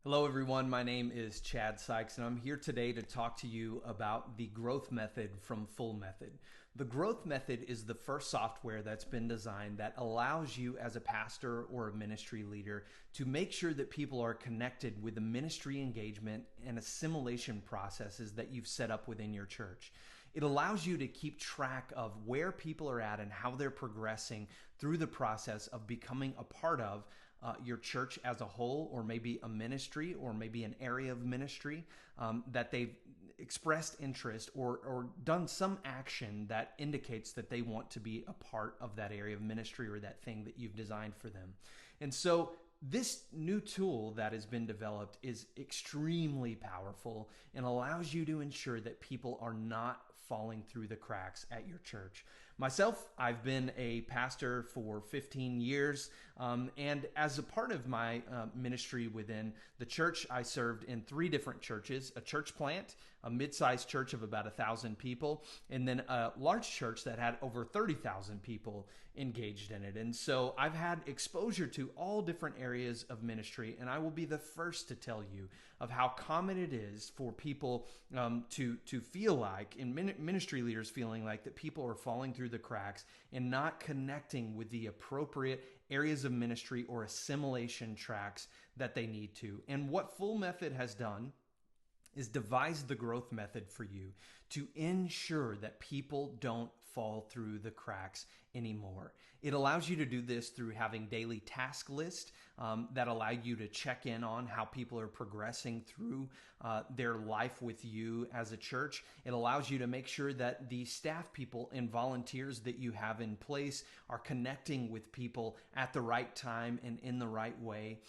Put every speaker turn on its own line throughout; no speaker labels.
Hello, everyone. My name is Chad Sykes, and I'm here today to talk to you about the growth method from Full Method. The growth method is the first software that's been designed that allows you as a pastor or a ministry leader to make sure that people are connected with the ministry engagement and assimilation processes that you've set up within your church. It allows you to keep track of where people are at and how they're progressing through the process of becoming a part of your church as a whole, or maybe a ministry, or maybe an area of ministry that they've expressed interest or done some action that indicates that they want to be a part of that area of ministry or that thing that you've designed for them. And so this new tool that has been developed is extremely powerful and allows you to ensure that people are not falling through the cracks at your church. Myself, I've been a pastor for 15 years, and as a part of my ministry within the church, I served in 3 different churches: a church plant, a mid-sized church of about 1,000 people, and then a large church that had over 30,000 people engaged in it. And so I've had exposure to all different areas of ministry, and I will be the first to tell you of how common it is for people to feel like, and ministry leaders feeling like, that people are falling through the cracks and not connecting with the appropriate areas of ministry or assimilation tracks that they need to. And what Full Method has done is devise the growth method for you to ensure that people don't fall through the cracks anymore. It allows you to do this through having daily task lists that allow you to check in on how people are progressing through their life with you as a church. It allows you to make sure that the staff people and volunteers that you have in place are connecting with people at the right time and in the right way.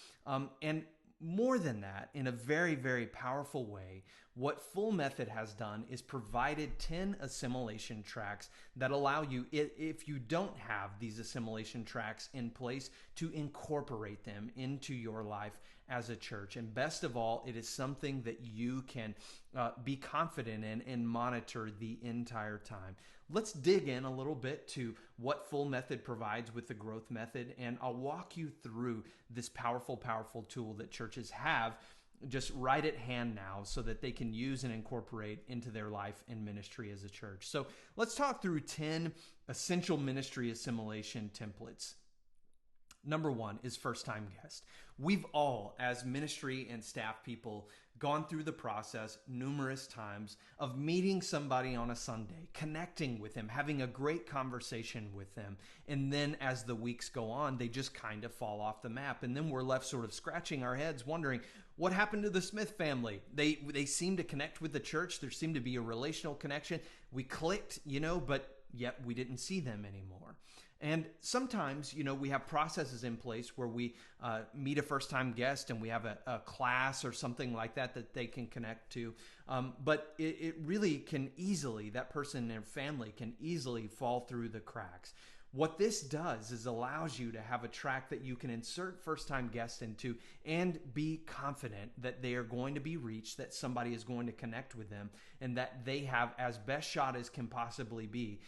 And more than that, in a very, very powerful way, what Full Method has done is provided 10 assimilation tracks that allow you, if you don't have these assimilation tracks in place, to incorporate them into your life as a church. And best of all, it is something that you can be confident in and monitor the entire time. Let's dig in a little bit to what Full Method provides with the growth method, and I'll walk you through this powerful tool that churches have just right at hand now so that they can use and incorporate into their life and ministry as a church. So let's talk through 10 essential ministry assimilation templates. Number 1 is first-time guest. We've all, as ministry and staff people, gone through the process numerous times of meeting somebody on a Sunday, connecting with them, having a great conversation with them. And then as the weeks go on, they just kind of fall off the map. And then we're left sort of scratching our heads, wondering, what happened to the Smith family? They seem to connect with the church. There seemed to be a relational connection. We clicked, but yet we didn't see them anymore. And sometimes, we have processes in place where we meet a first-time guest and we have a class or something like that they can connect to. But it really can easily, that person and their family can easily fall through the cracks. What this does is allows you to have a track that you can insert first-time guests into and be confident that they are going to be reached, that somebody is going to connect with them, and that they have as best shot as can possibly be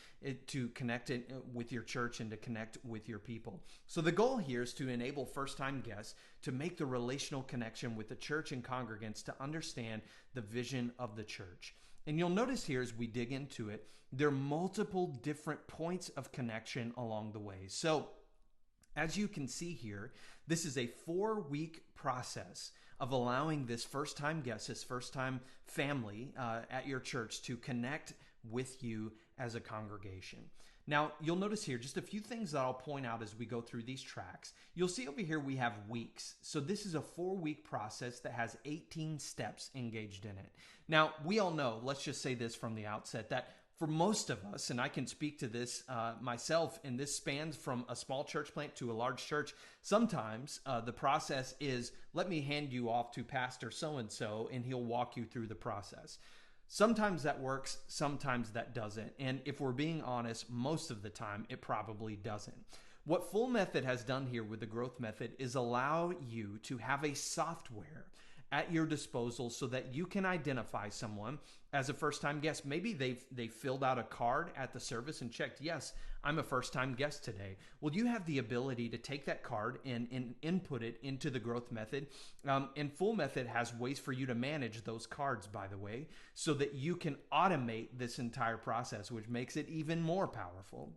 to connect with your church and to connect with your people. So the goal here is to enable first-time guests to make the relational connection with the church and congregants to understand the vision of the church. And you'll notice here as we dig into it, there are multiple different points of connection along the way. So as you can see here, this is a 4-week process of allowing this first-time guest, this first-time family at your church to connect with you as a congregation. Now, you'll notice here just a few things that I'll point out as we go through these tracks. You'll see over here we have weeks. So this is a 4-week process that has 18 steps engaged in it. Now, we all know, let's just say this from the outset, that for most of us, and I can speak to this myself, and this spans from a small church plant to a large church, sometimes the process is, let me hand you off to Pastor so-and-so, and he'll walk you through the process. Sometimes that works, sometimes that doesn't. And if we're being honest, most of the time it probably doesn't. What Full Method has done here with the growth method is allow you to have a software at your disposal so that you can identify someone as a first-time guest. Maybe they filled out a card at the service and checked, yes, I'm a first-time guest today. Well, you have the ability to take that card and input it into the growth method. And Full Method has ways for you to manage those cards, by the way, so that you can automate this entire process, which makes it even more powerful.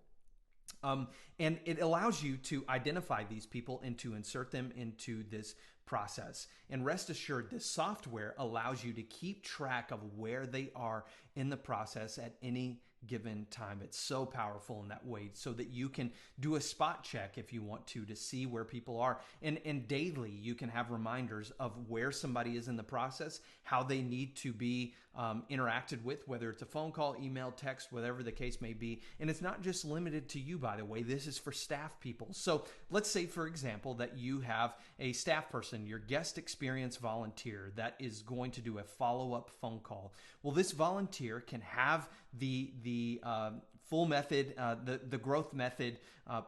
And it allows you to identify these people and to insert them into this process. And rest assured, this software allows you to keep track of where they are in the process at any given time. It's so powerful in that way, so that you can do a spot check if you want to see where people are. And daily, you can have reminders of where somebody is in the process, how they need to be interacted with, whether it's a phone call, email, text, whatever the case may be. And it's not just limited to you, by the way. This is for staff people. So let's say, for example, that you have a staff person, your guest experience volunteer, that is going to do a follow-up phone call. Well, this volunteer can have the Full Method, the growth method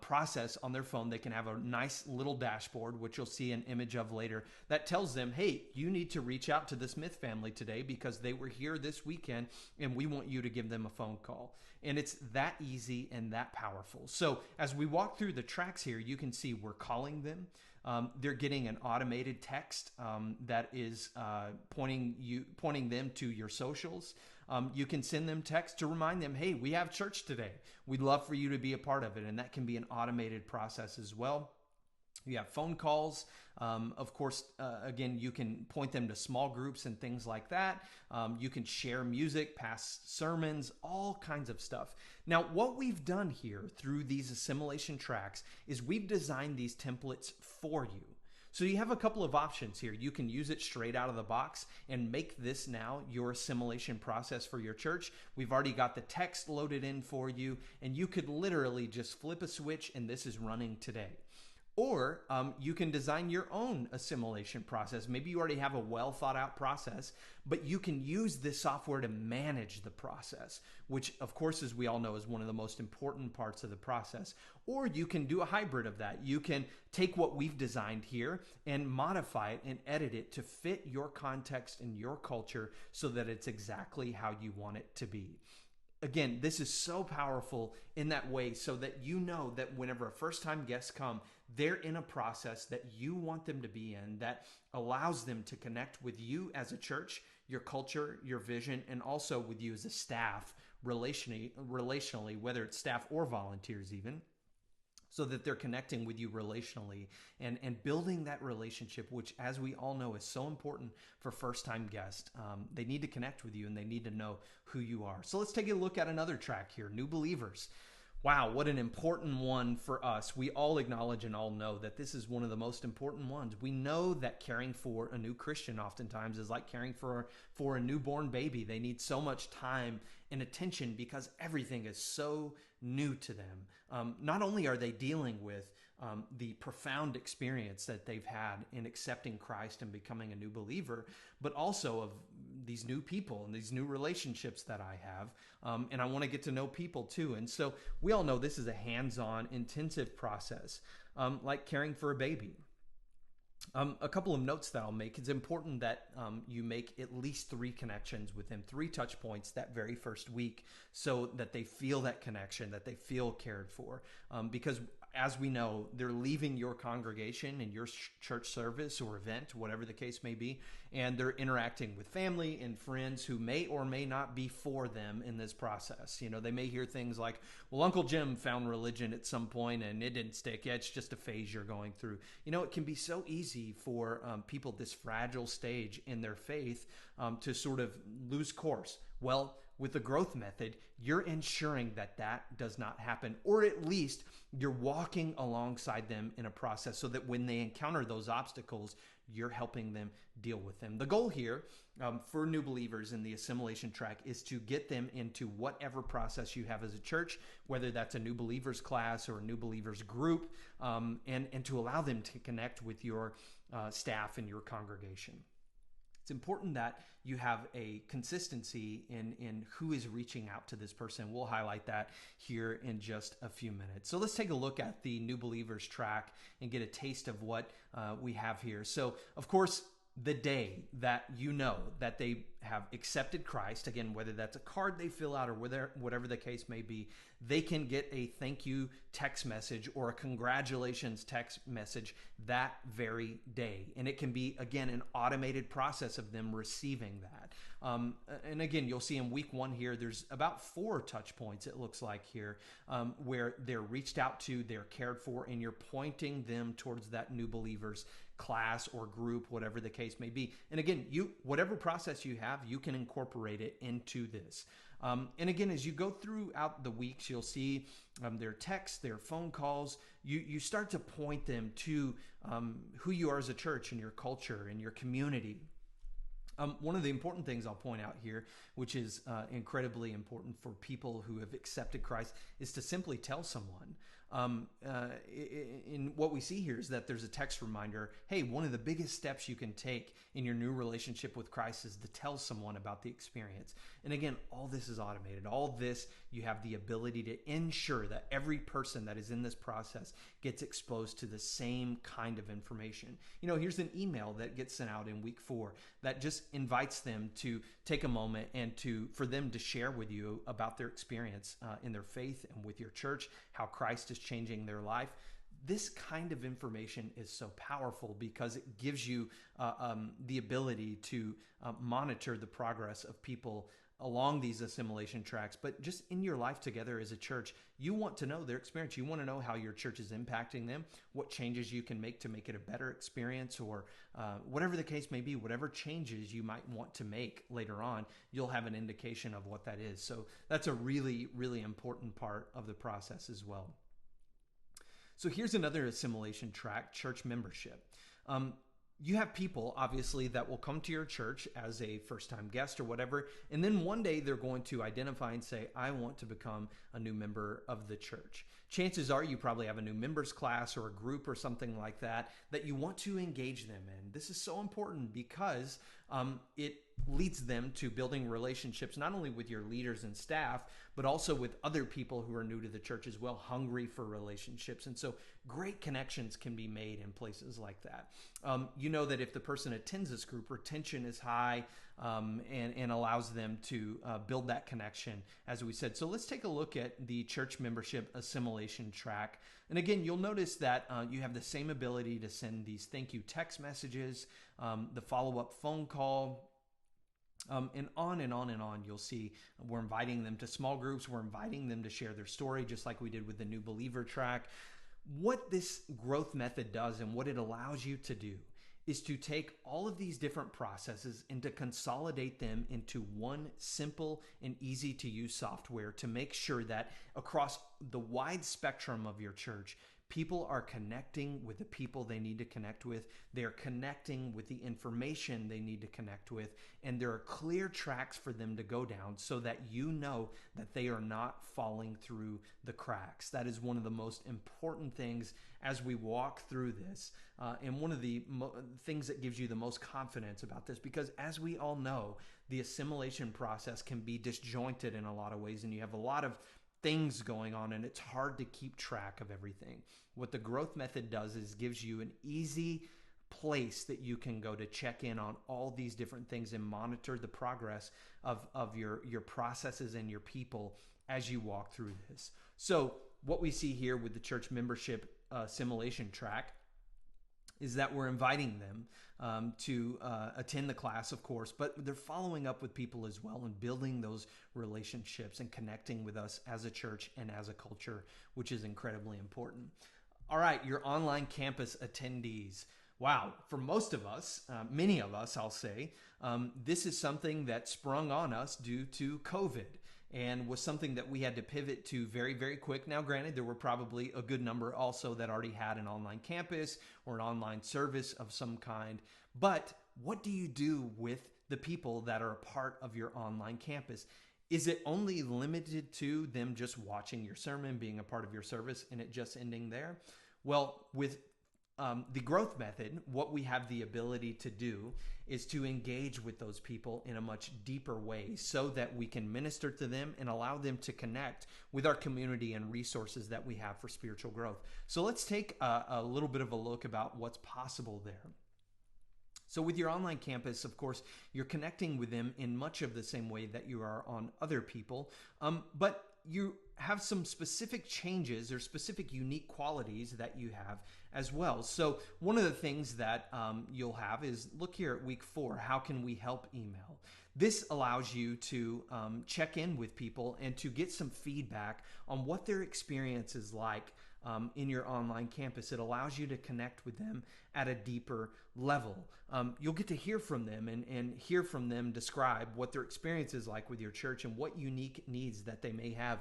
process on their phone. They can have a nice little dashboard, which you'll see an image of later, that tells them, hey, you need to reach out to the Smith family today because they were here this weekend and we want you to give them a phone call. And it's that easy and that powerful. So as we walk through the tracks here, you can see we're calling them. They're getting an automated text that is pointing them to your socials. You can send them text to remind them, hey, we have church today. We'd love for you to be a part of it. And that can be an automated process as well. You have phone calls. Of course, again, you can point them to small groups and things like that. You can share music, past sermons, all kinds of stuff. Now, what we've done here through these assimilation tracks is we've designed these templates for you. So you have a couple of options here. You can use it straight out of the box and make this now your assimilation process for your church. We've already got the text loaded in for you, and you could literally just flip a switch and this is running today. Or you can design your own assimilation process. Maybe you already have a well thought out process, but you can use this software to manage the process, which of course, as we all know, is one of the most important parts of the process. Or you can do a hybrid of that. You can take what we've designed here and modify it and edit it to fit your context and your culture so that it's exactly how you want it to be. Again, this is so powerful in that way, so that you know that whenever a first-time guests come, they're in a process that you want them to be in, that allows them to connect with you as a church, your culture, your vision, and also with you as a staff relationally, whether it's staff or volunteers even, so that they're connecting with you relationally and building that relationship, which, as we all know, is so important for first-time guests. They need to connect with you and they need to know who you are. So let's take a look at another track here, New Believers. Wow, what an important one for us. We all acknowledge and all know that this is one of the most important ones. We know that caring for a new Christian oftentimes is like caring for a newborn baby. They need so much time and attention because everything is so new to them. Not only are they dealing with the profound experience that they've had in accepting Christ and becoming a new believer, but also of these new people and these new relationships that I have. And I want to get to know people too. And so we all know this is a hands-on, intensive process, like caring for a baby. A couple of notes that I'll make. It's important that you make at least 3 connections with them, 3 touch points that very first week, so that they feel that connection, that they feel cared for. Because as we know, they're leaving your congregation and your church service or event, whatever the case may be, and they're interacting with family and friends who may or may not be for them in this process. You know, they may hear things like, well, Uncle Jim found religion at some point and it didn't stick. Yeah, it's just a phase you're going through. You know, it can be so easy for people at this fragile stage in their faith to sort of lose course. Well, with the growth method, you're ensuring that that does not happen, or at least you're walking alongside them in a process so that when they encounter those obstacles, you're helping them deal with them. The goal here for new believers in the assimilation track is to get them into whatever process you have as a church, whether that's a new believers class or a new believers group, and to allow them to connect with your staff and your congregation. It's important that you have a consistency in who is reaching out to this person. We'll highlight that here in just a few minutes. So let's take a look at the New Believers track and get a taste of what we have here. So, of course, the day that you know that they have accepted Christ, again, whether that's a card they fill out or whatever the case may be, they can get a thank you text message or a congratulations text message that very day. And it can be, again, an automated process of them receiving that. And again, you'll see in week 1 here, there's about 4 touch points, it looks like here, where they're reached out to, they're cared for, and you're pointing them towards that new believers class or group, whatever the case may be. And again, whatever process you have, you can incorporate it into this. And again, as you go throughout the weeks, you'll see their texts, their phone calls. You start to point them to who you are as a church and your culture and your community. One of the important things I'll point out here, which is incredibly important for people who have accepted Christ, is to simply tell someone. In what we see here is that there's a text reminder. Hey, one of the biggest steps you can take in your new relationship with Christ is to tell someone about the experience. And again, all this is automated. All this, you have the ability to ensure that every person that is in this process gets exposed to the same kind of information. Here's an email that gets sent out in week 4 that just invites them to take a moment and for them to share with you about their experience in their faith and with your church, how Christ is changing their life. This kind of information is so powerful because it gives you the ability to monitor the progress of people along these assimilation tracks. But just in your life together as a church, you want to know their experience. You want to know how your church is impacting them, what changes you can make to make it a better experience, or whatever the case may be, whatever changes you might want to make later on, you'll have an indication of what that is. So that's a really, really important part of the process as well. So here's another assimilation track, church membership. You have people, obviously, that will come to your church as a first-time guest or whatever, and then one day they're going to identify and say, I want to become a new member of the church. Chances are you probably have a new members class or a group or something like that you want to engage them in. This is so important because it leads them to building relationships, not only with your leaders and staff, but also with other people who are new to the church as well, hungry for relationships. And so great connections can be made in places like that. You know that if the person attends this group, retention is high and allows them to build that connection, as we said. So let's take a look at the church membership assimilation track. And again, you'll notice that you have the same ability to send these thank you text messages, the follow-up phone call, and on and on and on. You'll see we're inviting them to small groups. We're inviting them to share their story, just like we did with the new believer track. What this growth method does and what it allows you to do is to take all of these different processes and to consolidate them into one simple and easy to use software to make sure that across the wide spectrum of your church, people are connecting with the people they need to connect with. They're connecting with the information they need to connect with. And there are clear tracks for them to go down so that you know that they are not falling through the cracks. That is one of the most important things as we walk through this. And one of the things that gives you the most confidence about this, because as we all know, the assimilation process can be disjointed in a lot of ways, and you have a lot of things going on, and it's hard to keep track of everything. What the growth method does is gives you an easy place that you can go to check in on all these different things and monitor the progress of your processes and your people as you walk through this. So what we see here with the church membership assimilation track is that we're inviting them to attend the class, of course, but they're following up with people as well and building those relationships and connecting with us as a church and as a culture, which is incredibly important. All right, your online campus attendees. Wow, for most of us, many of us, I'll say, this is something that sprung on us due to COVID and was something that we had to pivot to very, very quick. Now, granted, there were probably a good number also that already had an online campus or an online service of some kind. But what do you do with the people that are a part of your online campus? Is it only limited to them just watching your sermon, being a part of your service, and it just ending there? Well, with the growth method, what we have the ability to do is to engage with those people in a much deeper way so that we can minister to them and allow them to connect with our community and resources that we have for spiritual growth. So let's take a little bit of a look about what's possible there. So with your online campus, of course, you're connecting with them in much of the same way that you are on other people, but you have some specific changes or specific unique qualities that you have as well. So one of the things that you'll have is, look here at week 4, how can we help email? This allows you to check in with people and to get some feedback on what their experience is like in your online campus. It allows you to connect with them at a deeper level. You'll get to hear from them and hear from them describe what their experience is like with your church and what unique needs that they may have.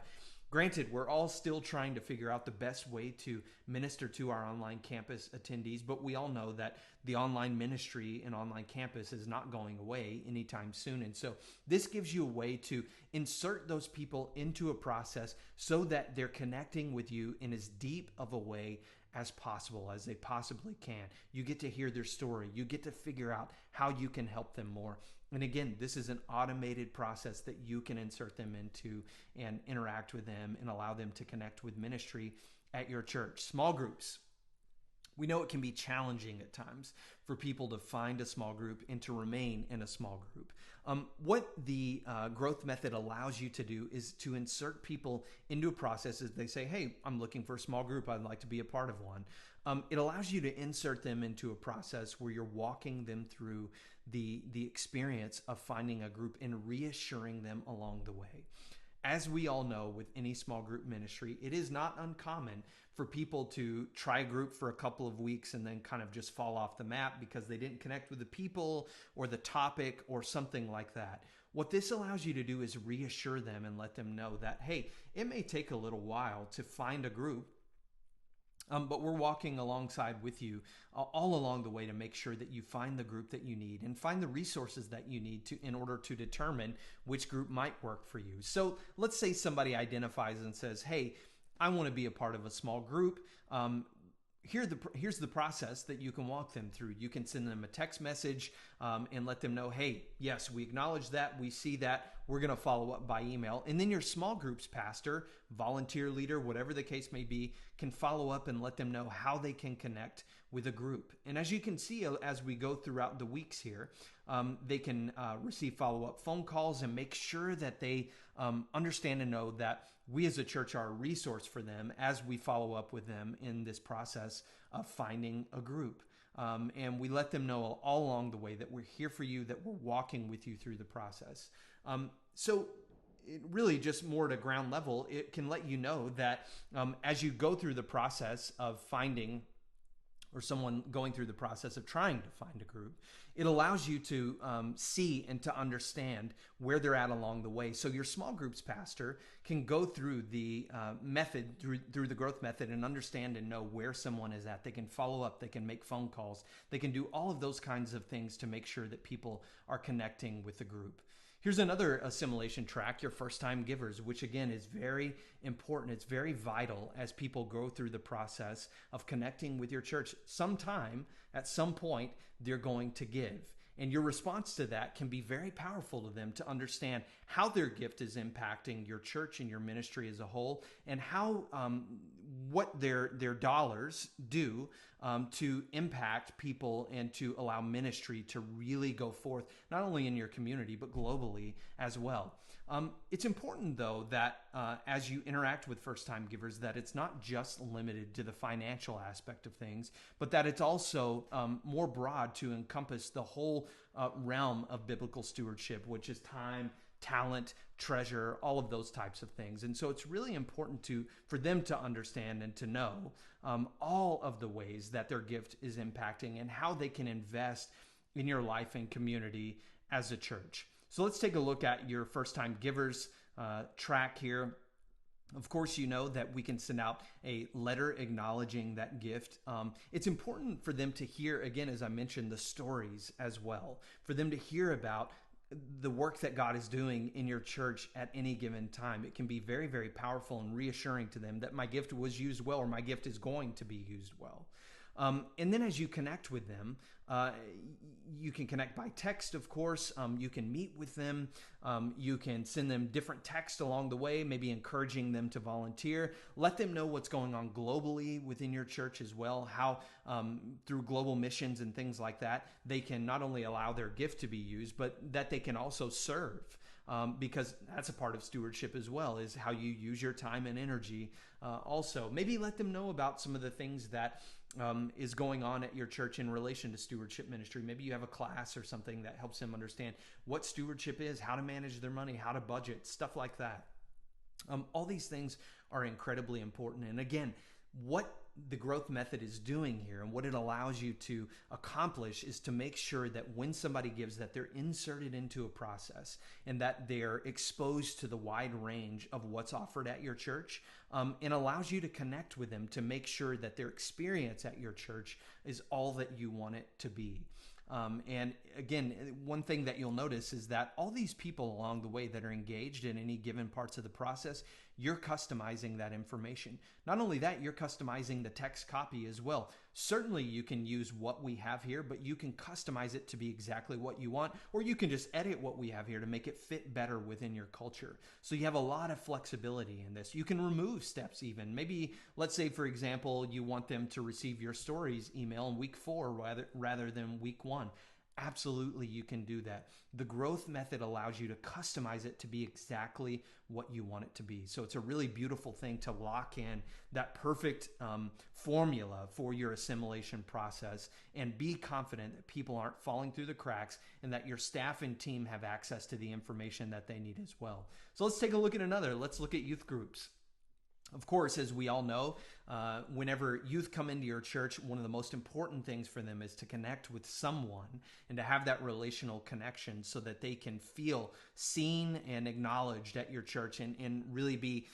Granted, we're all still trying to figure out the best way to minister to our online campus attendees, but we all know that the online ministry and online campus is not going away anytime soon. And so this gives you a way to insert those people into a process so that they're connecting with you in as deep of a way as possible, as they possibly can. You get to hear their story. You get to figure out how you can help them more. And again, this is an automated process that you can insert them into and interact with them and allow them to connect with ministry at your church. Small groups. We know it can be challenging at times for people to find a small group and to remain in a small group. What the growth method allows you to do is to insert people into a process as they say, hey, I'm looking for a small group. I'd like to be a part of one. It allows you to insert them into a process where you're walking them through the experience of finding a group and reassuring them along the way. As we all know, with any small group ministry, it is not uncommon for people to try a group for a couple of weeks and then kind of just fall off the map because they didn't connect with the people or the topic or something like that. What this allows you to do is reassure them and let them know that, hey, it may take a little while to find a group, but we're walking alongside with you all along the way to make sure that you find the group that you need and find the resources that you need to in order to determine which group might work for you. So let's say somebody identifies and says, hey, I want to be a part of a small group. Here's the process that you can walk them through. You can send them a text message and let them know, hey, yes, we acknowledge that. We see that. We're going to follow up by email. And then your small groups pastor, volunteer leader, whatever the case may be, can follow up and let them know how they can connect with a group. And as you can see, as we go throughout the weeks here, they can receive follow-up phone calls and make sure that they understand and know that we as a church are a resource for them as we follow up with them in this process of finding a group. And we let them know all along the way that we're here for you, that we're walking with you through the process. So it really just more at a ground level, it can let you know that as you go through the process of finding or someone going through the process of trying to find a group, it allows you to see and to understand where they're at along the way. So your small groups pastor can go through the method, through the growth method, and understand and know where someone is at. They can follow up, they can make phone calls, they can do all of those kinds of things to make sure that people are connecting with the group. Here's another assimilation track, your first-time givers, which again is very important. It's very vital as people go through the process of connecting with your church. Sometime, at some point, they're going to give. And your response to that can be very powerful to them to understand how their gift is impacting your church and your ministry as a whole, and how what their dollars do to impact people and to allow ministry to really go forth, not only in your community, but globally as well. It's important, though, that as you interact with first-time givers, that it's not just limited to the financial aspect of things, but that it's also more broad to encompass the whole realm of biblical stewardship, which is time, talent, treasure, all of those types of things. And so it's really important for them to understand and to know all of the ways that their gift is impacting and how they can invest in your life and community as a church. So let's take a look at your first-time givers track here. Of course, you know that we can send out a letter acknowledging that gift. It's important for them to hear, again, as I mentioned, the stories as well, for them to hear about the work that God is doing in your church at any given time. It can be very, very powerful and reassuring to them that my gift was used well, or my gift is going to be used well. And then as you connect with them, you can connect by text, of course. You can meet with them. You can send them different texts along the way, maybe encouraging them to volunteer. Let them know what's going on globally within your church as well, how through global missions and things like that, they can not only allow their gift to be used, but that they can also serve. Because that's a part of stewardship as well, is how you use your time and energy. Also, maybe let them know about some of the things that is going on at your church in relation to stewardship ministry. Maybe you have a class or something that helps them understand what stewardship is, how to manage their money, how to budget, stuff like that. All these things are incredibly important. And again, what the growth method is doing here and what it allows you to accomplish is to make sure that when somebody gives, that they're inserted into a process and that they're exposed to the wide range of what's offered at your church, and allows you to connect with them to make sure that their experience at your church is all that you want it to be. And again, one thing that you'll notice is that all these people along the way that are engaged in any given parts of the process, you're customizing that information. Not only that, you're customizing the text copy as well. Certainly you can use what we have here, but you can customize it to be exactly what you want, or you can just edit what we have here to make it fit better within your culture. So you have a lot of flexibility in this. You can remove steps even. Maybe, let's say, for example, you want them to receive your stories email in week 4 rather than week 1. Absolutely, you can do that. The growth method allows you to customize it to be exactly what you want it to be. So it's a really beautiful thing to lock in that perfect formula for your assimilation process and be confident that people aren't falling through the cracks and that your staff and team have access to the information that they need as well. So let's take a look at another. Let's look at youth groups. Of course, as we all know, whenever youth come into your church, one of the most important things for them is to connect with someone and to have that relational connection so that they can feel seen and acknowledged at your church and really be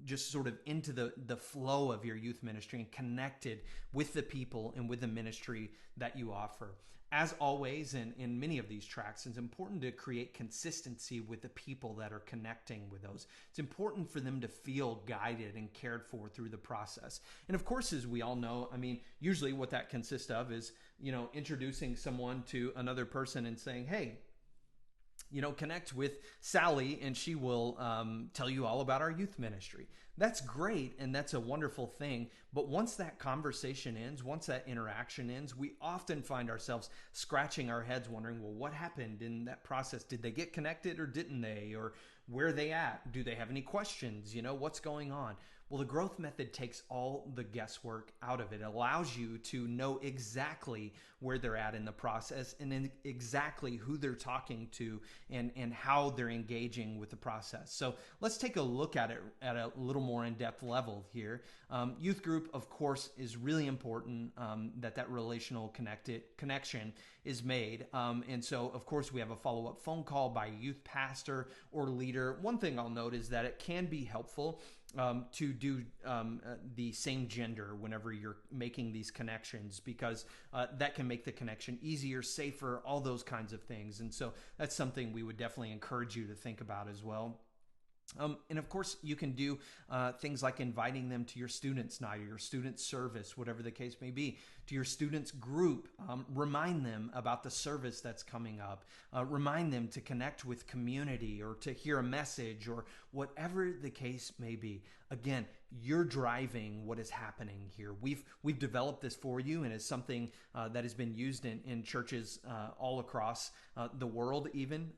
just sort of into the flow of your youth ministry and connected with the people and with the ministry that you offer. As always, in many of these tracks, it's important to create consistency with the people that are connecting with those. It's important for them to feel guided and cared for through the process. And of course, as we all know, I mean, usually what that consists of is, introducing someone to another person and saying, hey, connect with Sally and she will tell you all about our youth ministry. That's great and that's a wonderful thing. But once that conversation ends, once that interaction ends, we often find ourselves scratching our heads wondering, well, what happened in that process? Did they get connected or didn't they? Or where are they at? Do they have any questions? What's going on? Well, the growth method takes all the guesswork out of it. It allows you to know exactly where they're at in the process and then exactly who they're talking to and how they're engaging with the process. So let's take a look at it at a little more in-depth level here. Youth group, of course, is really important that relational connection is made. And so, of course, we have a follow-up phone call by a youth pastor or leader. One thing I'll note is that it can be helpful to do the same gender whenever you're making these connections, because that can make the connection easier, safer, all those kinds of things. And so that's something we would definitely encourage you to think about as well. And of course, you can do things like inviting them to your students' night or your student service, whatever the case may be, to your students' group. Remind them about the service that's coming up. Remind them to connect with community or to hear a message or whatever the case may be. Again, you're driving what is happening here. We've developed this for you, and it's something that has been used in churches all across the world even.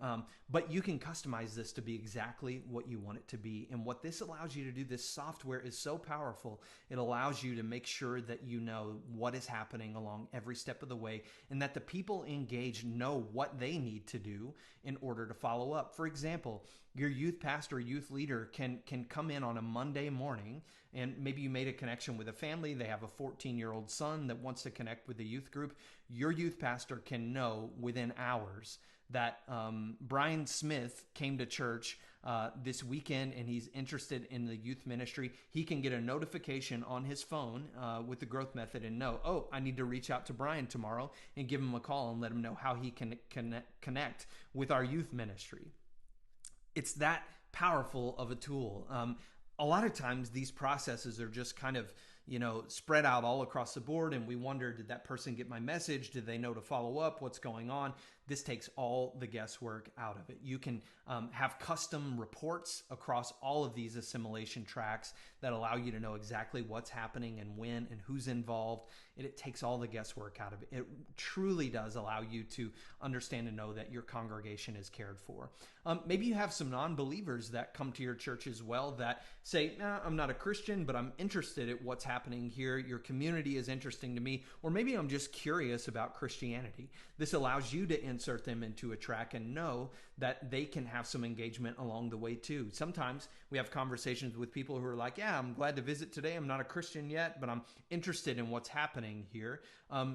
But you can customize this to be exactly what you want it to be. And what this allows you to do, this software is so powerful. It allows you to make sure that you know what is happening along every step of the way and that the people engaged know what they need to do in order to follow up. For example, your youth pastor, youth leader can come in on a Monday morning, and maybe you made a connection with a family. They have a 14-year-old son that wants to connect with the youth group. Your youth pastor can know within hours that Brian Smith came to church this weekend and he's interested in the youth ministry. He can get a notification on his phone with the growth method and know, oh, I need to reach out to Brian tomorrow and give him a call and let him know how he can connect with our youth ministry. It's that powerful of a tool. A lot of times these processes are just kind of, spread out all across the board, and we wonder, did that person get my message? Did they know to follow up? What's going on? This takes all the guesswork out of it. You can have custom reports across all of these assimilation tracks that allow you to know exactly what's happening and when and who's involved. It takes all the guesswork out of it. It truly does allow you to understand and know that your congregation is cared for. Maybe you have some non-believers that come to your church as well that say, nah, I'm not a Christian, but I'm interested in what's happening here. Your community is interesting to me. Or maybe I'm just curious about Christianity. This allows you to insert them into a track and know that they can have some engagement along the way too. Sometimes we have conversations with people who are like, yeah, I'm glad to visit today. I'm not a Christian yet, but I'm interested in what's happening here.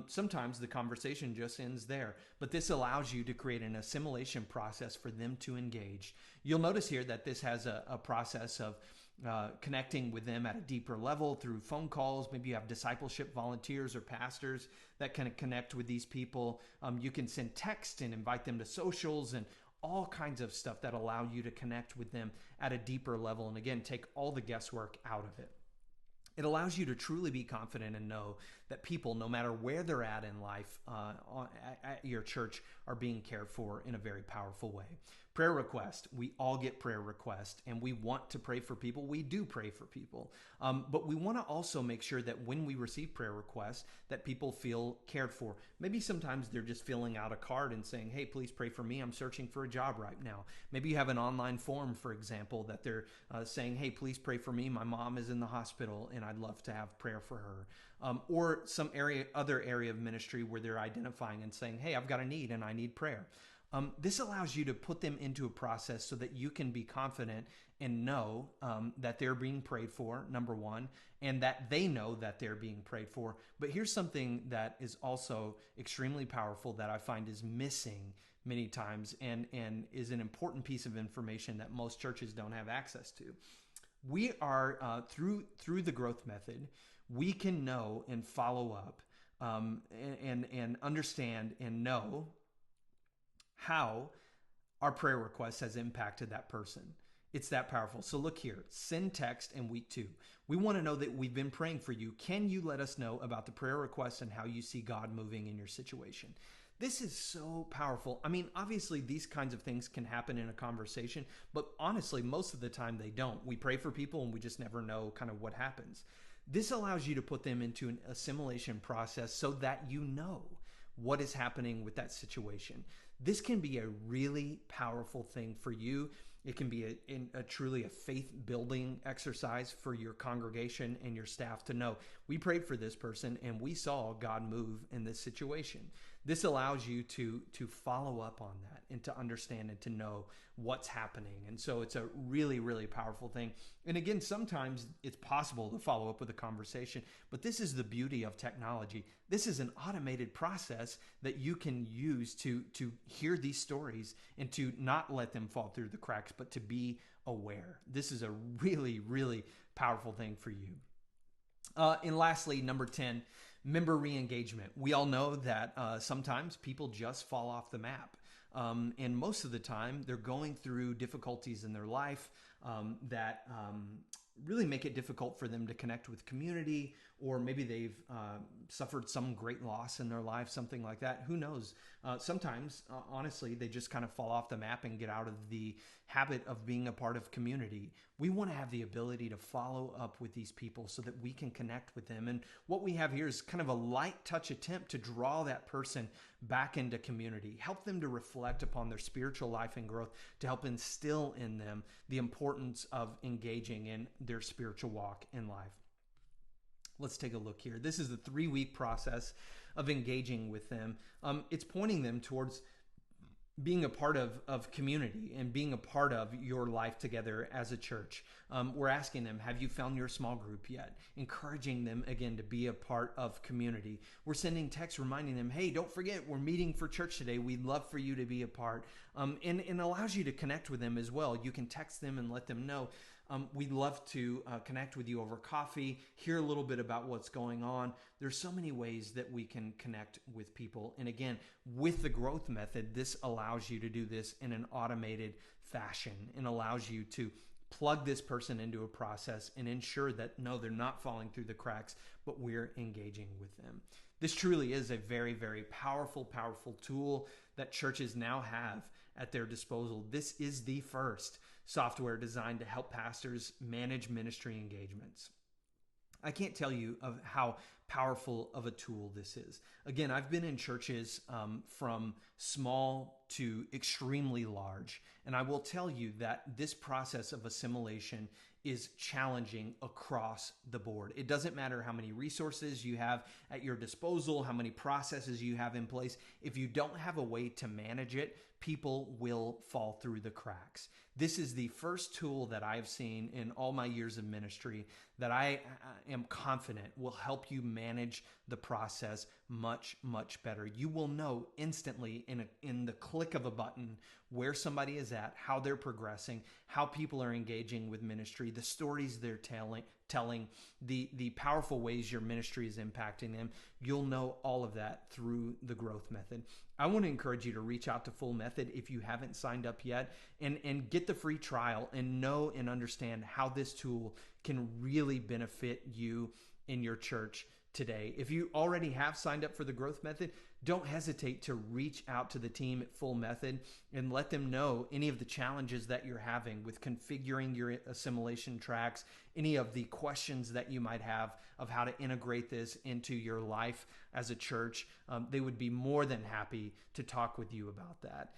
Sometimes the conversation just ends there, but this allows you to create an assimilation process for them to engage. You'll notice here that this has a process of connecting with them at a deeper level through phone calls. Maybe you have discipleship volunteers or pastors that can connect with these people. You can send text and invite them to socials and all kinds of stuff that allow you to connect with them at a deeper level. And again, take all the guesswork out of it. It allows you to truly be confident and know that people, no matter where they're at in life, at your church, are being cared for in a very powerful way. Prayer request. We all get prayer requests, and we want to pray for people. We do pray for people. But we want to also make sure that when we receive prayer requests, that people feel cared for. Maybe sometimes they're just filling out a card and saying, hey, please pray for me. I'm searching for a job right now. Maybe you have an online form, for example, that they're saying, hey, please pray for me. My mom is in the hospital, and I'd love to have prayer for her. Or some other area of ministry where they're identifying and saying, hey, I've got a need and I need prayer. This allows you to put them into a process so that you can be confident and know that they're being prayed for, number one, and that they know that they're being prayed for. But here's something that is also extremely powerful that I find is missing many times and is an important piece of information that most churches don't have access to. We are, through the growth method, we can know and follow up and understand and know how our prayer request has impacted that person. It's that powerful. So look here, send text in week 2. We want to know that we've been praying for you. Can you let us know about the prayer request and how you see God moving in your situation? This is so powerful. I mean, obviously these kinds of things can happen in a conversation, but honestly, most of the time they don't. We pray for people and we just never know kind of what happens. This allows you to put them into an assimilation process so that you know what is happening with that situation. This can be a really powerful thing for you. It can be a truly a faith-building exercise for your congregation and your staff to know, we prayed for this person and we saw God move in this situation. This allows you to follow up on that and to understand and to know what's happening. And so it's a really, really powerful thing. And again, sometimes it's possible to follow up with a conversation, but this is the beauty of technology. This is an automated process that you can use to hear these stories and to not let them fall through the cracks, but to be aware. This is a really, really powerful thing for you. And lastly, number 10, member re-engagement. We all know that sometimes people just fall off the map. And most of the time, they're going through difficulties in their life that really make it difficult for them to connect with community, or maybe they've suffered some great loss in their life, something like that. Who knows? Sometimes, honestly, they just kind of fall off the map and get out of the habit of being a part of community. We want to have the ability to follow up with these people so that we can connect with them. And what we have here is kind of a light touch attempt to draw that person back into community, help them to reflect upon their spiritual life and growth, to help instill in them the importance of engaging in their spiritual walk in life. Let's take a look here. This is the 3-week process of engaging with them. It's pointing them towards being a part of community and being a part of your life together as a church. We're asking them, have you found your small group yet? Encouraging them, again, to be a part of community. We're sending texts reminding them, hey, don't forget, we're meeting for church today. We'd love for you to be a part. And allows you to connect with them as well. You can text them and let them know, we'd love to connect with you over coffee, hear a little bit about what's going on. There's so many ways that we can connect with people. And again, with the growth method, this allows you to do this in an automated fashion and allows you to plug this person into a process and ensure that no, they're not falling through the cracks, but we're engaging with them. This truly is a very, very powerful tool that churches now have at their disposal. This is the first software designed to help pastors manage ministry engagements. I can't tell you of how powerful of a tool this is. Again, I've been in churches from small to extremely large, and I will tell you that this process of assimilation is challenging across the board. It doesn't matter how many resources you have at your disposal, how many processes you have in place. If you don't have a way to manage it, people will fall through the cracks. This is the first tool that I've seen in all my years of ministry that I am confident will help you manage the process much, much better. You will know instantly in the click of a button where somebody is at, how they're progressing, how people are engaging with ministry, the stories they're telling, the powerful ways your ministry is impacting them. You'll know all of that through the growth method. I want to encourage you to reach out to Full Method if you haven't signed up yet and get the free trial and know and understand how this tool can really benefit you in your church today. If you already have signed up for the growth method, don't hesitate to reach out to the team at Full Method and let them know any of the challenges that you're having with configuring your assimilation tracks, any of the questions that you might have of how to integrate this into your life as a church. They would be more than happy to talk with you about that.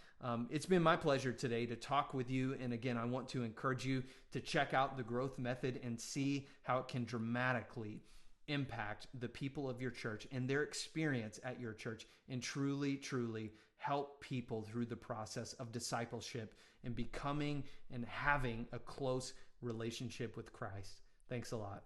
It's been my pleasure today to talk with you. And again, I want to encourage you to check out the growth method and see how it can dramatically impact the people of your church and their experience at your church and truly, truly help people through the process of discipleship and becoming and having a close relationship with Christ. Thanks a lot.